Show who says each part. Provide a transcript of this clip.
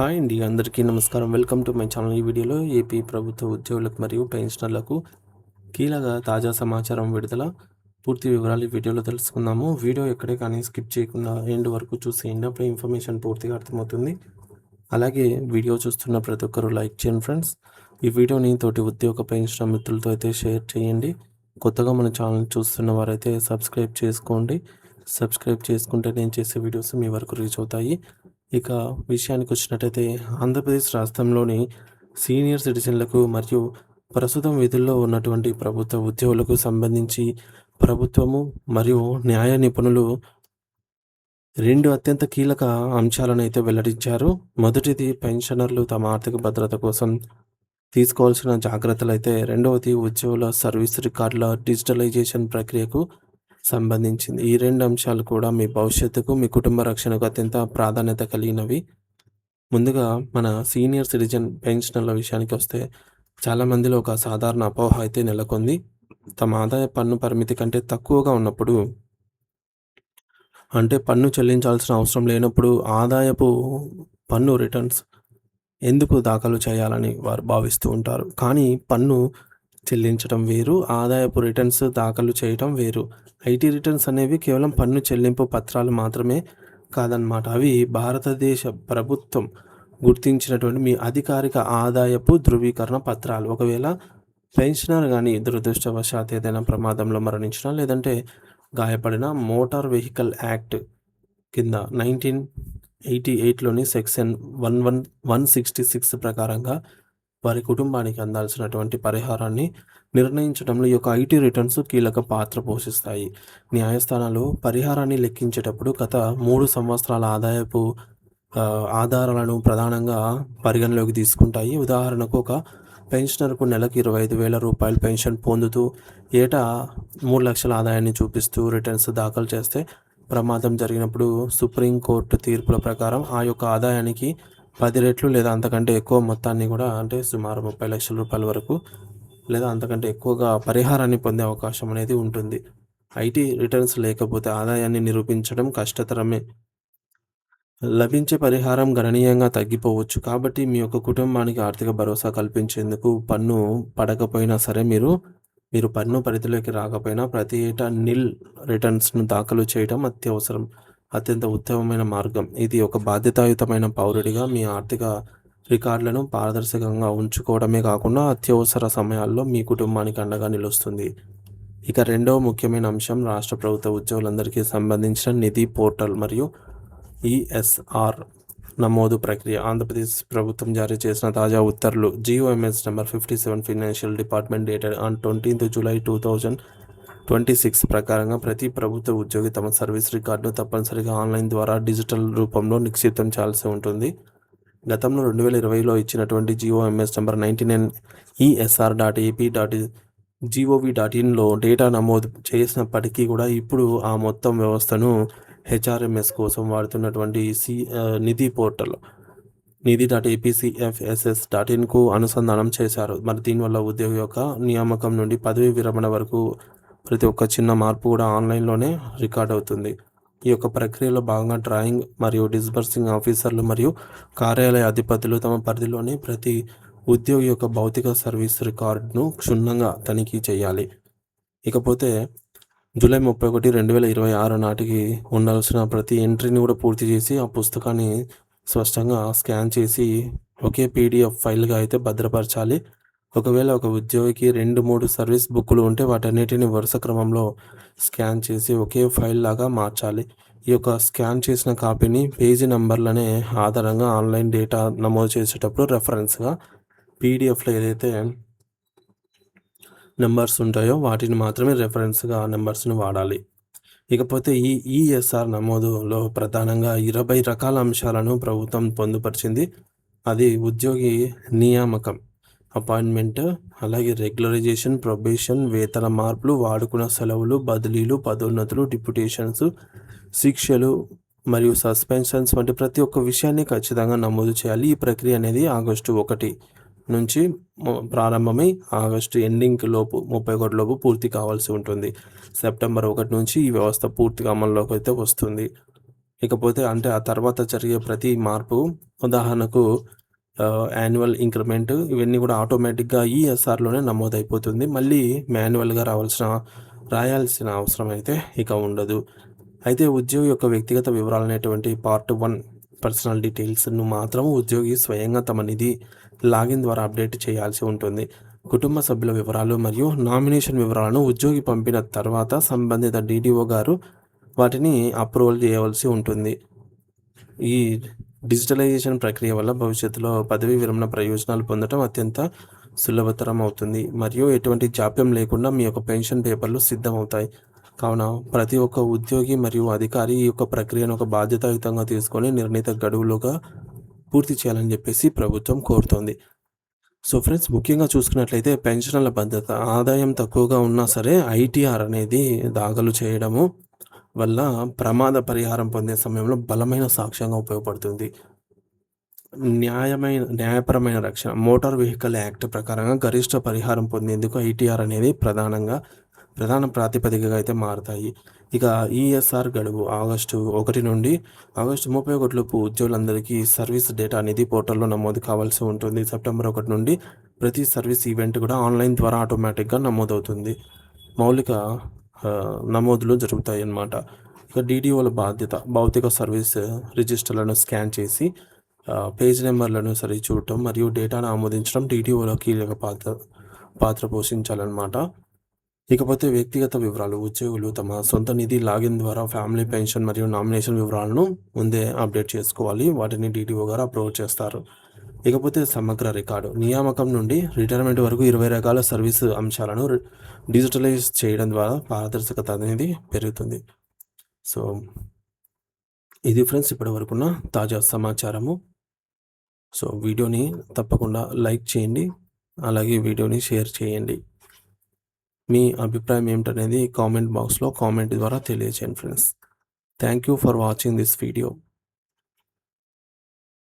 Speaker 1: Hi అండి, అందరికీ నమస్కారం. Welcome to my channel. ఈ వీడియోలో ఏపీ ప్రభుత్వ ఉద్యోగులకు మరియు పెన్షనర్లకు కీలక తాజా సమాచారం విడుదల పూర్తి వివరాలు ఈ వీడియోలో తెలుసుకుందాము. వీడియో ఎక్కడే కానీ స్కిప్ చేయకుండా ఎండ్ వరకు చూసేయండి. అప్పుడు ఇన్ఫర్మేషన్ పూర్తిగా అర్థమవుతుంది. అలాగే వీడియో చూస్తున్న ప్రతి ఒక్కరూ లైక్ చేయండి ఫ్రెండ్స్. ఈ వీడియోని తోటి ఉద్యోగ పెన్షన్ మిత్రులతో అయితే షేర్ చేయండి. కొత్తగా మన ఛానల్ చూస్తున్న వారైతే సబ్స్క్రైబ్ చేసుకోండి. సబ్స్క్రైబ్ చేసుకుంటే నేను చేసే వీడియోస్ మీ వరకు రీచ్ అవుతాయి. ఇక విషయానికి వచ్చినట్టయితే ఆంధ్రప్రదేశ్ రాష్ట్రంలోని సీనియర్ సిటిజన్లకు మరియు ప్రస్తుతం విధుల్లో ఉన్నటువంటి ప్రభుత్వ ఉద్యోగులకు సంబంధించి ప్రభుత్వము మరియు న్యాయ నిపుణులు రెండు అత్యంత కీలక అంశాలను అయితే వెల్లడించారు. మొదటిది పెన్షనర్లు తమ ఆర్థిక భద్రత కోసం తీసుకోవాల్సిన జాగ్రత్తలు అయితే, రెండవది ఉద్యోగుల సర్వీస్ రికార్డుల డిజిటలైజేషన్ ప్రక్రియకు సంబంధించింది. ఈ రెండు అంశాలు కూడా మీ భవిష్యత్తుకు, మీ కుటుంబ రక్షణకు అత్యంత ప్రాధాన్యత కలిగినవి. ముందుగా మన సీనియర్ సిటిజన్ పెన్షనర్ల విషయానికి వస్తే, చాలామందిలో ఒక సాధారణ అపోహ అయితే నెలకొంది. తమ ఆదాయ పన్ను పరిమితి కంటే తక్కువగా ఉన్నప్పుడు, అంటే పన్ను చెల్లించాల్సిన అవసరం లేనప్పుడు ఆదాయపు పన్ను రిటర్న్స్ ఎందుకు దాఖలు చేయాలని వారు భావిస్తూ ఉంటారు. కానీ పన్ను చెల్లించడం వేరు, ఆదాయపు రిటర్న్స్ దాఖలు చేయడం వేరు. ఐటీ రిటర్న్స్ అనేవి కేవలం పన్ను చెల్లింపు పత్రాలు మాత్రమే కాదన్నమాట. అవి భారతదేశ ప్రభుత్వం గుర్తించినటువంటి మీ అధికారిక ఆదాయపు ధృవీకరణ పత్రాలు. ఒకవేళ పెన్షనర్ కానీ దురదృష్టవశాత్ ఏదైనా ప్రమాదంలో మరణించినా, లేదంటే గాయపడిన మోటార్ వెహికల్ యాక్ట్ కింద 1988లోని సెక్షన్ 166 ప్రకారంగా వారి కుటుంబానికి అందాల్సినటువంటి పరిహారాన్ని నిర్ణయించడంలో ఈ యొక్క ఐటీ రిటర్న్స్ కీలక పాత్ర పోషిస్తాయి. న్యాయస్థానాలు పరిహారాన్ని లెక్కించేటప్పుడు గత 3 సంవత్సరాల ఆదాయపు ఆధారాలను ప్రధానంగా పరిగణలోకి తీసుకుంటాయి. ఉదాహరణకు, ఒక పెన్షనర్కు నెలకు 25,000 రూపాయలు పెన్షన్ పొందుతూ ఏటా 3 లక్షల ఆదాయాన్ని చూపిస్తూ రిటర్న్స్ దాఖలు చేస్తే, ప్రమాదం జరిగినప్పుడు సుప్రీంకోర్టు తీర్పుల ప్రకారం ఆ యొక్క ఆదాయానికి 10 రెట్లు లేదా అంతకంటే ఎక్కువ మొత్తాన్ని కూడా, అంటే సుమారు 30 లక్షల రూపాయల వరకు లేదా అంతకంటే ఎక్కువగా పరిహారాన్ని పొందే అవకాశం అనేది ఉంటుంది. ఐటీ రిటర్న్స్ లేకపోతే ఆదాయాన్ని నిరూపించడం కష్టతరమే. లభించే పరిహారం గణనీయంగా తగ్గిపోవచ్చు. కాబట్టి మీ యొక్క కుటుంబానికి ఆర్థిక భరోసా కల్పించేందుకు పన్ను పడకపోయినా సరే, మీరు పన్ను పరిధిలోకి రాకపోయినా ప్రతి ఏటా నిల్ రిటర్న్స్ను దాఖలు చేయడం అత్యంత ఉత్తమమైన మార్గం. ఇది ఒక బాధ్యతాయుతమైన పౌరుడిగా మీ ఆర్థిక రికార్డులను పారదర్శకంగా ఉంచుకోవడమే కాకుండా అత్యవసర సమయాల్లో మీ కుటుంబానికి అండగా నిలుస్తుంది. ఇక రెండవ ముఖ్యమైన అంశం, రాష్ట్ర ప్రభుత్వ ఉద్యోగులందరికీ సంబంధించిన నిధి పోర్టల్ మరియు ఈఎస్ఆర్ నమోదు ప్రక్రియ. ఆంధ్రప్రదేశ్ ప్రభుత్వం జారీ చేసిన తాజా ఉత్తర్వులు GOMS number 57 financial department dated on 20th July 2026 ప్రకారంగా ప్రతి ప్రభుత్వ ఉద్యోగి తమ సర్వీస్ రికార్డును తప్పనిసరిగా ఆన్లైన్ ద్వారా డిజిటల్ రూపంలో నిక్షిప్తం చేయాల్సి ఉంటుంది. గతంలో 2020లో ఇచ్చినటువంటి GOMS నెంబర్ 99 esr.ap.gov.inలో డేటా నమోదు చేసినప్పటికీ కూడా ఇప్పుడు ఆ మొత్తం వ్యవస్థను HRMS కోసం వాడుతున్నటువంటి నిధి పోర్టల్ నిధి.apcfss.inకు అనుసంధానం చేశారు. మరి దీనివల్ల ఉద్యోగి యొక్క నియామకం నుండి పదవి విరమణ వరకు ప్రతి ఒక్క చిన్న మార్పు కూడా ఆన్లైన్లోనే రికార్డ్ అవుతుంది. ఈ యొక్క ప్రక్రియలో భాగంగా డ్రాయింగ్ మరియు డిస్బర్సింగ్ ఆఫీసర్లు మరియు కార్యాలయ అధిపతులు తమ పరిధిలోని ప్రతి ఉద్యోగి యొక్క భౌతిక సర్వీస్ రికార్డును క్షుణ్ణంగా తనిఖీ చేయాలి. ఇకపోతే జూలై 31, 2026 నాటికి ఉండాల్సిన ప్రతి ఎంట్రీని కూడా పూర్తి చేసి ఆ పుస్తకాన్ని స్పష్టంగా స్కాన్ చేసి ఒకే PDF ఫైల్గా అయితే భద్రపరచాలి. ఒకవేళ ఒక ఉద్యోగికి 2-3 సర్వీస్ బుక్కులు ఉంటే వాటన్నిటిని వరుస క్రమంలో స్కాన్ చేసి ఒకే ఫైల్ లాగా మార్చాలి. ఈ యొక్క స్కాన్ చేసిన కాపీని పేజీ నంబర్లనే ఆధారంగా ఆన్లైన్ డేటా నమోదు చేసేటప్పుడు రెఫరెన్స్గా PDFలో ఏదైతే నెంబర్స్ ఉంటాయో వాటిని మాత్రమే రెఫరెన్స్గా నెంబర్స్ని వాడాలి. ఇకపోతే ఈ ESR నమోదులో ప్రధానంగా 20 రకాల అంశాలను ప్రభుత్వం పొందుపరిచింది. అది ఉద్యోగి నియామకం, అపాయింట్మెంట్, అలాగే రెగ్యులరైజేషన్, ప్రొబేషన్, వేతన మార్పులు, వాడుకున్న సెలవులు, బదిలీలు, పదోన్నతులు, డిప్యుటేషన్స్, శిక్షలు మరియు సస్పెన్షన్స్ వంటి ప్రతి ఒక్క విషయాన్ని ఖచ్చితంగా నమోదు చేయాలి. ఈ ప్రక్రియ అనేది August 1 నుంచి ప్రారంభమై ఆగస్టు ఎండింగ్ లోపు 31 లోపు పూర్తి కావాల్సి ఉంటుంది. సెప్టెంబర్ 1 నుంచి ఈ వ్యవస్థ పూర్తిగా అమల్లోకి అయితే వస్తుంది. ఇకపోతే అంటే ఆ తర్వాత జరిగే ప్రతి మార్పు ఉదాహరణకు యాన్యువల్ ఇంక్రిమెంట్ ఇవన్నీ కూడా ఆటోమేటిక్‌గా ఈఎస్ఆర్‌లోనే నమోదైపోతుంది. మళ్ళీ మాన్యువల్‌గా రాయాల్సిన అవసరం అయితే ఇక ఉండదు. అయితే ఉద్యోగి యొక్క వ్యక్తిగత వివరాలనేటువంటి పార్ట్ 1 పర్సనల్ డీటెయిల్స్‌ను మాత్రం ఉద్యోగి స్వయంగా తమ నిధి లాగిన్ ద్వారా అప్డేట్ చేయాల్సి ఉంటుంది. కుటుంబ సభ్యుల వివరాలు మరియు నామినేషన్ వివరాలను ఉద్యోగి పంపిన తర్వాత సంబంధిత డీడీఓ గారు వాటిని అప్రూవల్ చేయవలసి ఉంటుంది. ఈ డిజిటలైజేషన్ ప్రక్రియ వల్ల భవిష్యత్తులో పదవీ విరమణ ప్రయోజనాలు పొందడం అత్యంత సులభతరం అవుతుంది మరియు ఎటువంటి జాప్యం లేకుండా మీ యొక్క పెన్షన్ పేపర్లు సిద్ధమవుతాయి. కావున ప్రతి ఒక్క ఉద్యోగి మరియు అధికారి ఈ యొక్క ప్రక్రియను ఒక బాధ్యతాయుతంగా తీసుకొని నిర్ణీత గడువులుగా పూర్తి చేయాలని చెప్పేసి ప్రభుత్వం కోరుతోంది. సో ఫ్రెండ్స్, ముఖ్యంగా చూసుకున్నట్లయితే పెన్షనర్ల భద్రత ఆదాయం తక్కువగా ఉన్నా సరే ఐటీఆర్ అనేది దాఖలు చేయడము వల్ల ప్రమాద పరిహారం పొందే సమయంలో బలమైన సాక్ష్యంగా ఉపయోగపడుతుంది. న్యాయపరమైన రక్షణ మోటార్ వెహికల్ యాక్ట్ ప్రకారంగా గరిష్ట పరిహారం పొందేందుకు ఐటీఆర్ అనేది ప్రధాన ప్రాతిపదికగా అయితే మారతాయి. ఇక ఈఎస్ఆర్ గడువు ఆగస్టు 1 నుండి ఆగస్టు 31 లోపు ఉద్యోగులందరికీ సర్వీస్ డేటా అనేది పోర్టల్లో నమోదు కావాల్సి ఉంటుంది. సెప్టెంబర్ 1 నుండి ప్రతి సర్వీస్ ఈవెంట్ కూడా ఆన్లైన్ ద్వారా ఆటోమేటిక్గా నమోదవుతుంది. మౌలిక నమోదులు జరుగుతాయి అన్నమాట. ఇక డీడీఓల బాధ్యత భౌతిక సర్వీస్ రిజిస్టర్లను స్కాన్ చేసి పేజ్ నెంబర్లను సరిచూడటం మరియు డేటాను ఆమోదించడం డీడీఓలో కీలక పాత్ర పోషించాలన్నమాట. ఇకపోతే వ్యక్తిగత వివరాలు ఉద్యోగులు తమ సొంత నిధి లాగిన్ ద్వారా ఫ్యామిలీ పెన్షన్ మరియు నామినేషన్ వివరాలను ముందే అప్డేట్ చేసుకోవాలి. వాటిని డీడీఓ గారు అప్రూవ్ చేస్తారు. ఇకపోతే సమగ్ర రికార్డు నియామకం నుండి రిటైర్మెంట్ వరకు 20 రకాల సర్వీస్ అంశాలను డిజిటలైజ్ చేయడం ద్వారా పారదర్శకత అనేది పెరుగుతుంది. సో ఇది ఫ్రెండ్స్ ఇప్పటి వరకున్న తాజా సమాచారము. సో వీడియోని తప్పకుండా లైక్ చేయండి, అలాగే వీడియోని షేర్ చేయండి. మీ అభిప్రాయం ఏమిటనేది కామెంట్ బాక్స్లో కామెంట్ ద్వారా తెలియజేయండి friends. Thank you for watching this video.